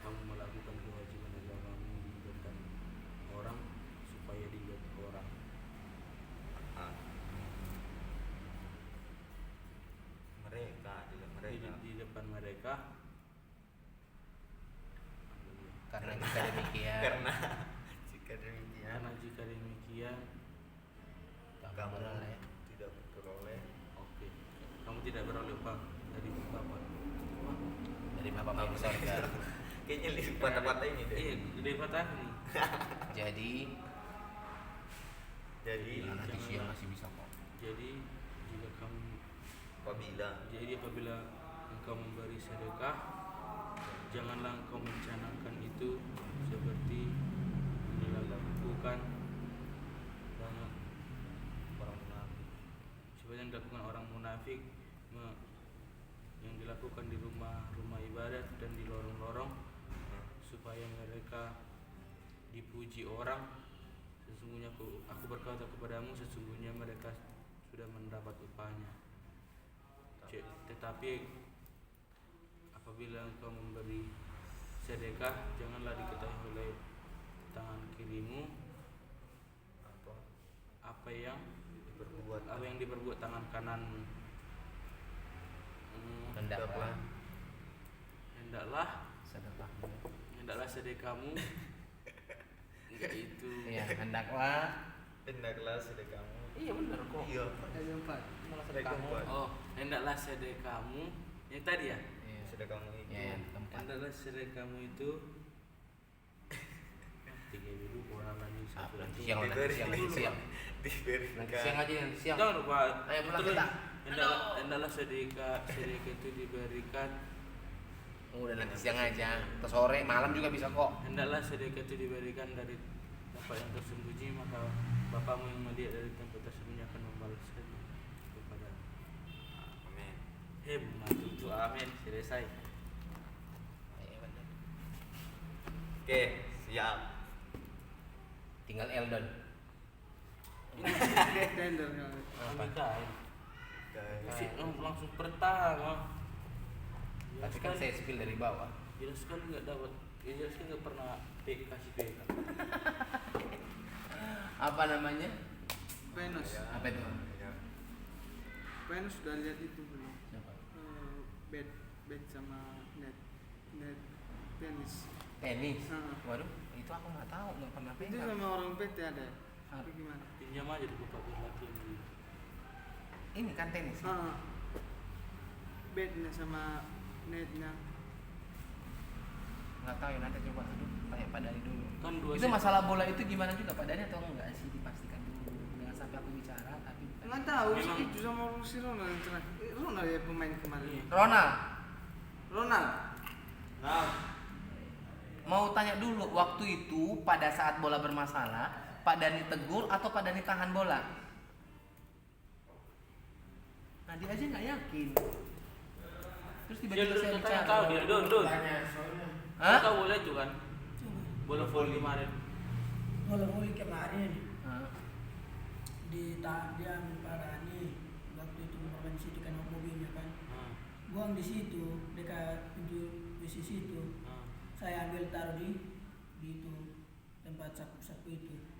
Speaker 8: kamu melakukan kewajiban agamamu di depan orang supaya dilihat orang. Di depan mereka.
Speaker 1: Karena jika demikian,
Speaker 8: Karena jika demikian,
Speaker 5: Kamu
Speaker 1: beroleh.
Speaker 5: tidak beroleh.
Speaker 8: oke, kamu tidak beroleh upah dari Bapak.
Speaker 1: dari Bapak di sorga.
Speaker 5: Kayaknya patah-patah ini deh.
Speaker 8: Iya, gede patah nih.
Speaker 1: Jadi nanti siang masih bisa kok.
Speaker 8: Jadi jika kamu apabila engkau memberi sedekah, janganlah engkau mencanangkan itu seperti yang dilakukan banyak
Speaker 5: Orang munafik.
Speaker 8: seperti yang dilakukan orang munafik yang dilakukan di rumah-rumah ibadat dan di lorong-lorong supaya mereka dipuji orang. Sesungguhnya aku berkata kepadamu, sesungguhnya mereka sudah mendapat upahnya. Tetapi apabila engkau memberi sedekah, janganlah diketahui oleh tangan kirimu apa yang diperbuat tangan kananmu. Hendaklah sedekahmu itu.
Speaker 1: Iya, hendaklah
Speaker 5: sedekahmu.
Speaker 1: Iya benar kok.
Speaker 5: Iya.
Speaker 6: Ayat 4.
Speaker 1: Hendaklah
Speaker 5: Ayat
Speaker 1: sedekahmu.
Speaker 5: keempat.
Speaker 8: Oh, hendaklah sedekahmu yang tadi ya.
Speaker 1: Iya.
Speaker 5: Sedekahmu itu.
Speaker 1: Iya, yang keempat.
Speaker 8: Hendaklah sedekahmu itu 3 dulu orang lagi satu
Speaker 1: Nanti
Speaker 8: lagi.
Speaker 1: siang, nanti siang.
Speaker 5: Diberikan.
Speaker 1: Nanti siang aja, nanti siang.
Speaker 8: Jangan lupa.
Speaker 1: Ayo pulang
Speaker 8: betul.
Speaker 1: kita.
Speaker 8: Hendaklah sedekah itu diberikan.
Speaker 1: Udah nanti siang aja. Atau sore, malam juga bisa kok.
Speaker 8: Hendaklah sedekah itu diberikan dari tempat yang tersembunyi, maka Bapamu yang melihat dari tempat tersembunyi akan membalaskannya kepada.
Speaker 5: Amin.
Speaker 8: Itu amin. Selesai.
Speaker 1: Iya benar.
Speaker 5: Oke, siap.
Speaker 1: Tinggal Eldon.
Speaker 6: Tender kan.
Speaker 8: Kami kain.
Speaker 5: Guys.
Speaker 8: Langsung pertama.
Speaker 1: Tapi kan saya spill dari bawah.
Speaker 8: Jelas kan nggak dapat. Jelas kan nggak pernah kasih PK.
Speaker 1: Apa namanya?
Speaker 6: Venus.
Speaker 1: Apa itu?
Speaker 5: Ya.
Speaker 6: Venus sudah lihat itu belum?
Speaker 1: Siapa?
Speaker 6: Bed sama net tenis.
Speaker 1: Tenis.
Speaker 6: Heeh.
Speaker 1: Waduh, itu aku nggak tahu, nggak pernah
Speaker 6: Itu
Speaker 1: pegang.
Speaker 6: sama orang PT ada.
Speaker 1: Ah.
Speaker 6: Apa gimana?
Speaker 8: Pinjam aja di Bapak latihan dulu.
Speaker 1: Ini kan tenis.
Speaker 6: Bednya sama netnya.
Speaker 1: Nggak tahu ya, nanti coba dulu tanya Pak Dani dulu.
Speaker 8: Kan dua
Speaker 1: Itu masalah bola itu gimana juga Pak Dani atau enggak sih, dipastikan dulu. Jangan sampai aku bicara tapi
Speaker 6: Nggak tahu
Speaker 8: Memang-
Speaker 6: itu sama si Ronald yang terakhir. Ronald ya pemain kemarin.
Speaker 8: Iya.
Speaker 1: Ronald,
Speaker 6: Ronald.
Speaker 5: Nah,
Speaker 1: mau tanya dulu, waktu itu pada saat bola bermasalah, Pak Dani tegur atau Pak Dani tahan bola? Nah dia aja nggak yakin. Terus tiba-tiba saya bicara.
Speaker 8: Tahu dia Don.
Speaker 1: Hah?
Speaker 8: Tahu boleh tuh kan? Bola voli kemarin.
Speaker 9: Bola voli kemarin
Speaker 1: Hah?
Speaker 9: di dia Pak Dani waktu itu mempermainkan mobilnya kan, buang di situ dekat pintu WC situ. Saya ambil taruh di itu tempat sapu-sapu itu.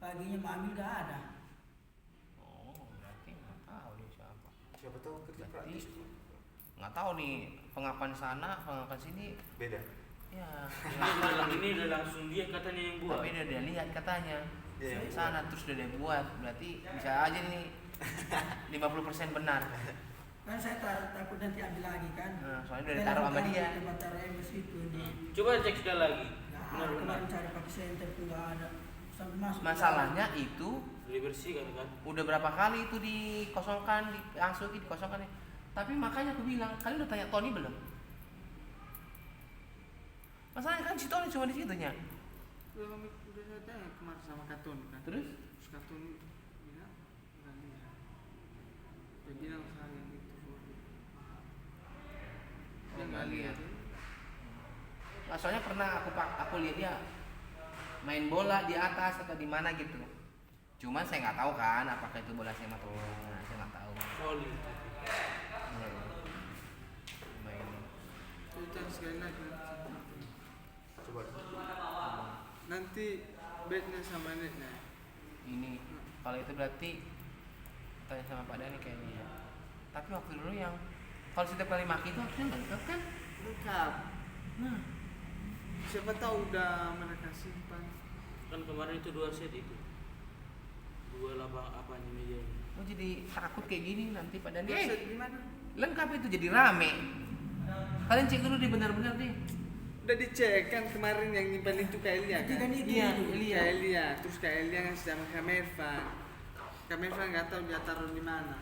Speaker 9: paginya mau ambil gak ada.
Speaker 1: Oh, berarti nggak tahu dia siapa.
Speaker 10: Siapa tahu kerja
Speaker 1: Berarti
Speaker 10: praktis.
Speaker 1: nggak tahu nih pengakuan sana, pengakuan sini.
Speaker 10: Beda.
Speaker 1: Ya.
Speaker 8: Ini udah langsung dia katanya yang buat.
Speaker 1: Tapi udah dia lihat katanya.
Speaker 10: Iya,
Speaker 1: Di
Speaker 10: yang
Speaker 1: sana terus udah dia buat. Berarti bisa aja nih 50% benar.
Speaker 9: Kan saya takut nanti ambil lagi kan.
Speaker 1: Nah, soalnya udah ditaruh sama dia.
Speaker 9: Di tempat taruh MS itu di.
Speaker 8: Coba cek sekali lagi.
Speaker 9: Nah,
Speaker 8: Benar-benar.
Speaker 9: kemarin cari pakai senter tuh nggak ada. Sampai masuk.
Speaker 1: Masalahnya itu
Speaker 8: Dibersihkan kan.
Speaker 1: udah berapa kali itu dikosongkan, diasuki, dikosongkan ya. Tapi makanya aku bilang, kalian udah tanya Tony belum? Masalahnya kan si Tony cuma di situnya.
Speaker 6: Udah saya tanya kemarin sama Katon kan.
Speaker 1: Terus?
Speaker 6: Katon bilang nggak lihat. Dia bilang saya yang itu. Dia nggak lihat.
Speaker 1: Nah, soalnya pernah aku lihat dia main bola di atas atau di mana gitu. Cuman saya nggak tahu kan apakah itu bola sepak atau bukan. Nah, saya nggak tahu.
Speaker 8: Solid.
Speaker 1: Main.
Speaker 6: Itu sekali lagi.
Speaker 10: Coba.
Speaker 6: Nanti bednya sama netnya.
Speaker 1: Ini kalau itu berarti tanya sama Pak Dani kayaknya ya. Tapi waktu dulu yang kalau setiap kali maki itu harusnya nggak lengkap kan?
Speaker 6: Lengkap.
Speaker 1: Nah,
Speaker 6: Siapa tahu udah mereka simpan.
Speaker 8: Kan kemarin itu 2 set itu. 2 lapang apanya meja ini.
Speaker 1: oh jadi takut kayak gini nanti Pak Dani.
Speaker 6: Set gimana?
Speaker 1: Lengkap itu jadi rame. Kalian cek dulu di benar-benar deh.
Speaker 6: Udah dicek kan kemarin yang nyimpan itu Kak Elia kan?
Speaker 9: Kan itu.
Speaker 1: Iya,
Speaker 9: itu.
Speaker 1: Elia.
Speaker 6: Kak Elia, terus Kak Elia ngasih sama Kak Mervan. Kak Mervan nggak tahu dia taruh di mana.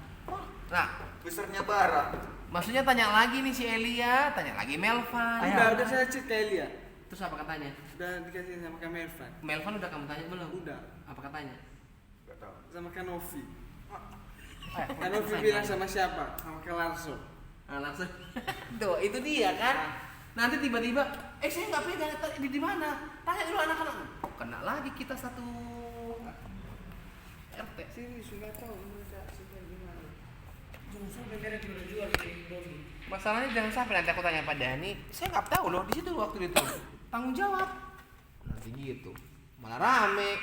Speaker 1: Nah,
Speaker 10: Besarnya bara.
Speaker 1: maksudnya tanya lagi nih si Elia, tanya lagi Melvan.
Speaker 6: Udah saya cek Kak Elia.
Speaker 1: Terus apa katanya?
Speaker 6: Udah dikasih sama Kak Mervan.
Speaker 1: Melvan udah kamu tanya belum?
Speaker 6: Udah.
Speaker 1: Apa katanya?
Speaker 10: Gak tahu.
Speaker 6: Sama Kak Novi.
Speaker 1: Eh,
Speaker 6: Kak Novi bilang sama siapa? Sama Kak Larso.
Speaker 1: Nah, langsung. Tuh, itu dia kan. Nanti tiba-tiba, saya nggak pegang di mana? Tanya dulu anak-anak. Kena lagi kita satu RT.
Speaker 6: Sini sudah tahu mereka simpan di mana.
Speaker 9: Jangan sampai mereka udah jual ke Indomie.
Speaker 1: Masalahnya jangan sampai nanti aku tanya Pak Dani, saya nggak tahu loh di situ waktu itu. Tanggung jawab. Nanti gitu. Malah rame.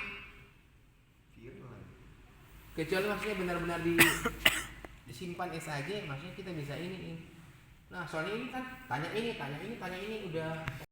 Speaker 10: Viral.
Speaker 1: Kecuali maksudnya benar-benar disimpan SAJ, maksudnya kita bisa ini. Nah, soalnya ini kan tanya ini udah